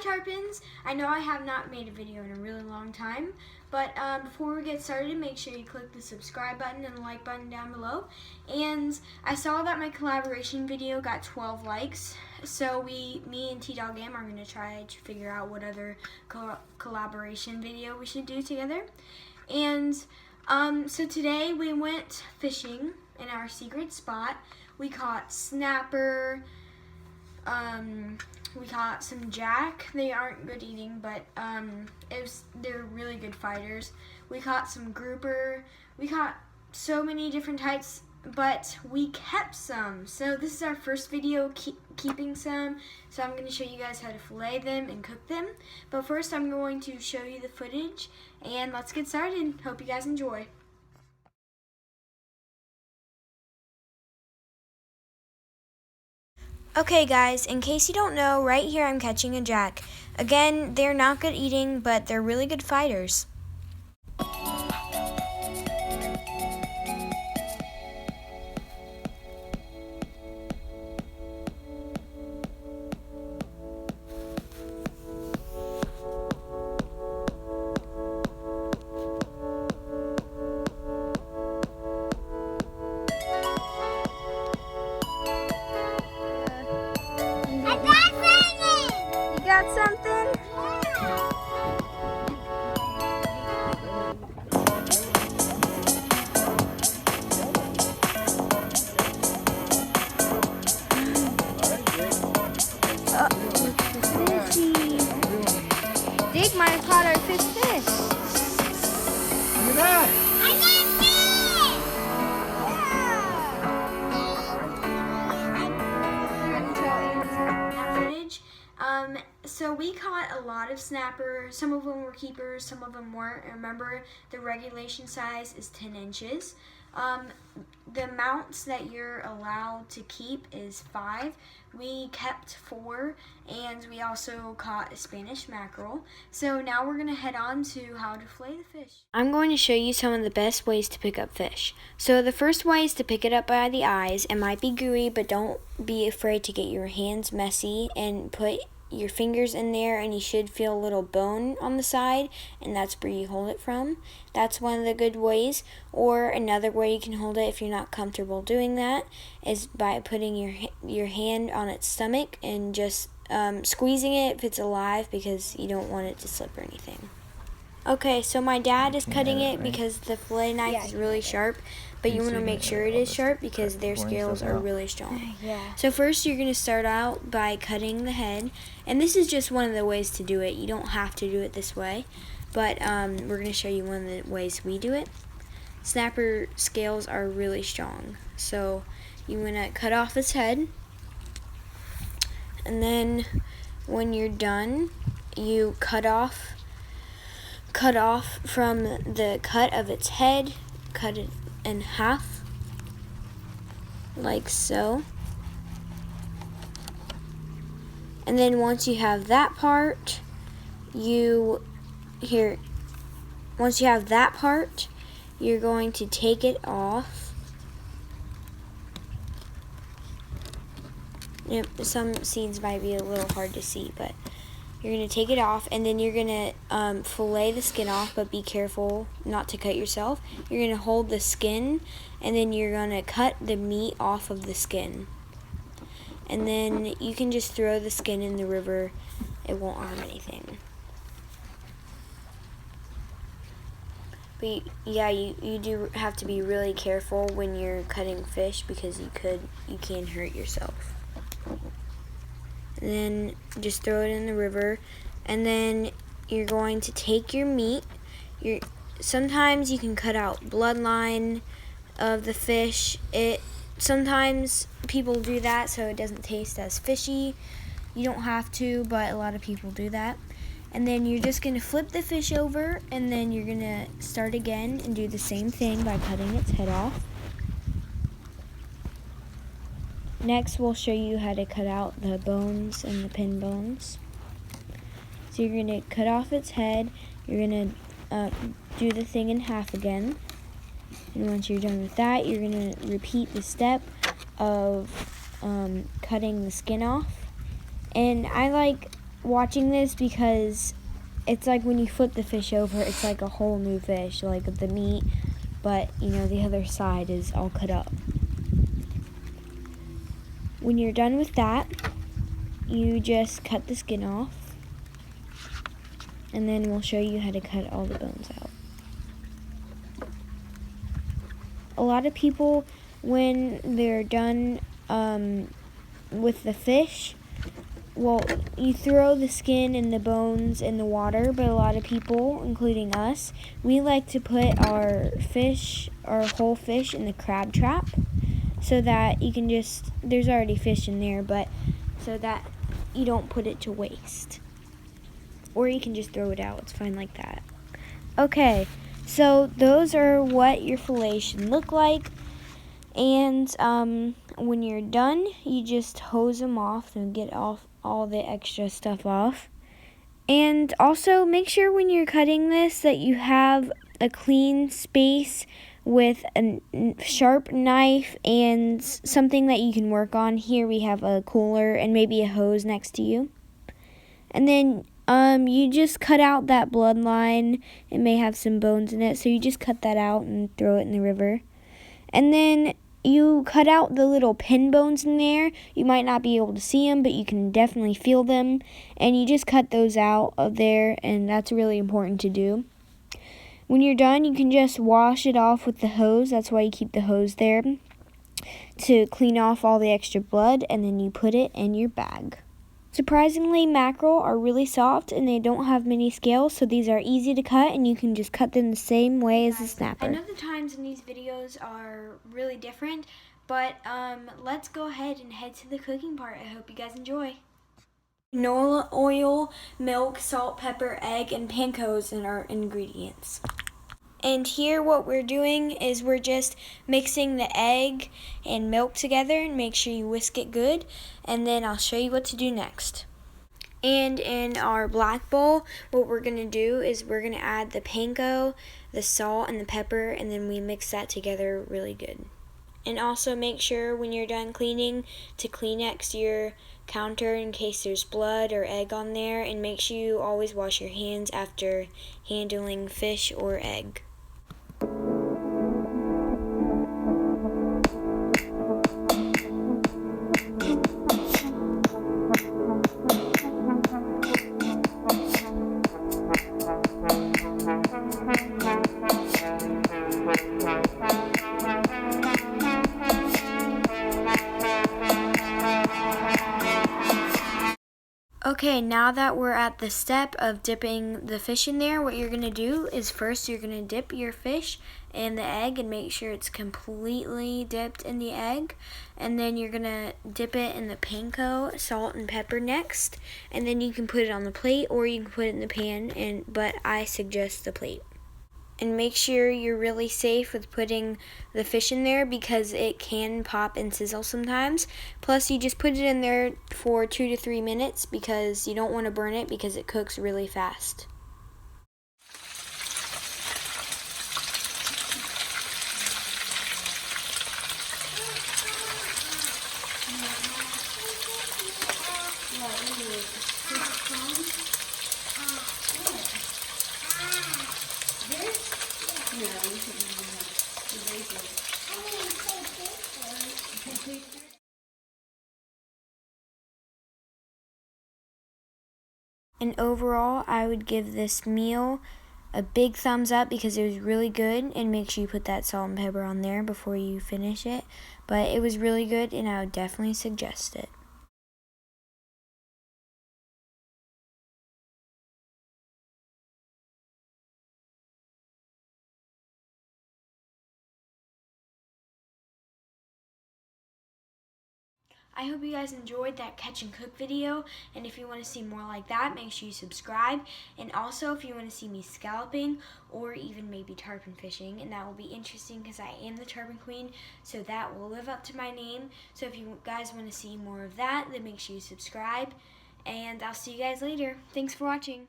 Tarpons. I know I have not made a video in a really long time, but before we get started, make sure you click the subscribe button and the like button down below. And I saw that my collaboration video got 12 likes, so me and T-Dog Am are going to try to figure out what other collaboration video we should do together. And so today we went fishing in our secret spot. We caught snapper, we caught some jack. They aren't good eating, but they're really good fighters. We caught some grouper. We caught so many different types, but we kept some. So this is our first video keeping some. So I'm going to show you guys how to fillet them and cook them. But first I'm going to show you the footage, and let's get started. Hope you guys enjoy. Okay guys, in case you don't know, right here I'm catching a jack. Again, they're not good eating, but they're really good fighters. Got something? Fishy. Dig might have caught our fish. Look at that. So we caught a lot of snapper. Some of them were keepers, some of them weren't. Remember, the regulation size is 10 inches. The amounts that you're allowed to keep is 5. We kept 4, and we also caught a Spanish mackerel. So now we're going to head on to how to fillet the fish. I'm going to show you some of the best ways to pick up fish. So the first way is to pick it up by the eyes. It might be gooey, but don't be afraid to get your hands messy and put your fingers in there, and you should feel a little bone on the side, and that's where you hold it from. That's one of the good ways. Or another way you can hold it if you're not comfortable doing that is by putting your hand on its stomach and just squeezing it if it's alive, because you don't want it to slip or anything. Okay, so my dad is cutting it because the fillet knife is really sharp, but you want to make sure it is sharp because their scales are really strong. So first you're going to start out by cutting the head, and this is just one of the ways to do it. You don't have to do it this way, but we're going to show you one of the ways we do it. Snapper scales are really strong, so you want to cut off its head, and then when you're done, you cut off from the cut of its head, cut it in half, like so. And then once you have that part, you're going to take it off. Some seeds might be a little hard to see, but you're going to take it off, and then you're going to fillet the skin off, but be careful not to cut yourself. You're going to hold the skin, and then you're going to cut the meat off of the skin. And then you can just throw the skin in the river. It won't harm anything. But yeah, you do have to be really careful when you're cutting fish, because you can hurt yourself. And then just throw it in the river, and then you're going to take your meat. Sometimes you can cut out bloodline of the fish. Sometimes people do that so it doesn't taste as fishy. You don't have to, but a lot of people do that. And then you're just going to flip the fish over, and then you're going to start again and do the same thing by cutting its head off. Next, we'll show you how to cut out the bones and the pin bones. So you're going to cut off its head. You're going to do the thing in half again. And once you're done with that, you're going to repeat the step of cutting the skin off. And I like watching this because it's like when you flip the fish over, it's like a whole new fish, like the meat, but you know, the other side is all cut up. When you're done with that, you just cut the skin off, and then we'll show you how to cut all the bones out. A lot of people, when they're done with the fish, well, you throw the skin and the bones in the water, but a lot of people, including us, we like to put our whole fish in the crab trap so that you can just, there's already fish in there, but so that you don't put it to waste. Or you can just throw it out, it's fine like that. Okay, so those are what your fillet should look like. And when you're done, you just hose them off and get off all the extra stuff off. And also make sure when you're cutting this that you have a clean space with a sharp knife and something that you can work on. Here we have a cooler and maybe a hose next to you. And then you just cut out that bloodline. It may have some bones in it, so you just cut that out and throw it in the river. And then you cut out the little pin bones in there. You might not be able to see them, but you can definitely feel them. And you just cut those out of there, and that's really important to do. When you're done, you can just wash it off with the hose. That's why you keep the hose there, to clean off all the extra blood, and then you put it in your bag. Surprisingly, mackerel are really soft and they don't have many scales, so these are easy to cut and you can just cut them the same way as a snapper. I know the times in these videos are really different, but let's go ahead and head to the cooking part. I hope you guys enjoy. Canola oil, milk, salt, pepper, egg, and pancos are our ingredients. And here what we're doing is we're just mixing the egg and milk together, and make sure you whisk it good, and then I'll show you what to do next. And in our black bowl, what we're going to do is we're going to add the panko, the salt, and the pepper, and then we mix that together really good. And also make sure when you're done cleaning to Kleenex your counter in case there's blood or egg on there, and make sure you always wash your hands after handling fish or egg. Okay, now that we're at the step of dipping the fish in there, what you're going to do is first you're going to dip your fish in the egg and make sure it's completely dipped in the egg. And then you're going to dip it in the panko, salt and pepper next. And then you can put it on the plate or you can put it in the pan, but I suggest the plate. And make sure you're really safe with putting the fish in there because it can pop and sizzle sometimes. Plus, you just put it in there for 2 to 3 minutes because you don't want to burn it because it cooks really fast. And overall, I would give this meal a big thumbs up because it was really good, and make sure you put that salt and pepper on there before you finish it. But it was really good and I would definitely suggest it. I hope you guys enjoyed that catch and cook video, and if you want to see more like that, make sure you subscribe. And also if you want to see me scalloping or even maybe tarpon fishing, and that will be interesting because I am the tarpon queen, so that will live up to my name. So if you guys want to see more of that, then make sure you subscribe, and I'll see you guys later. Thanks for watching.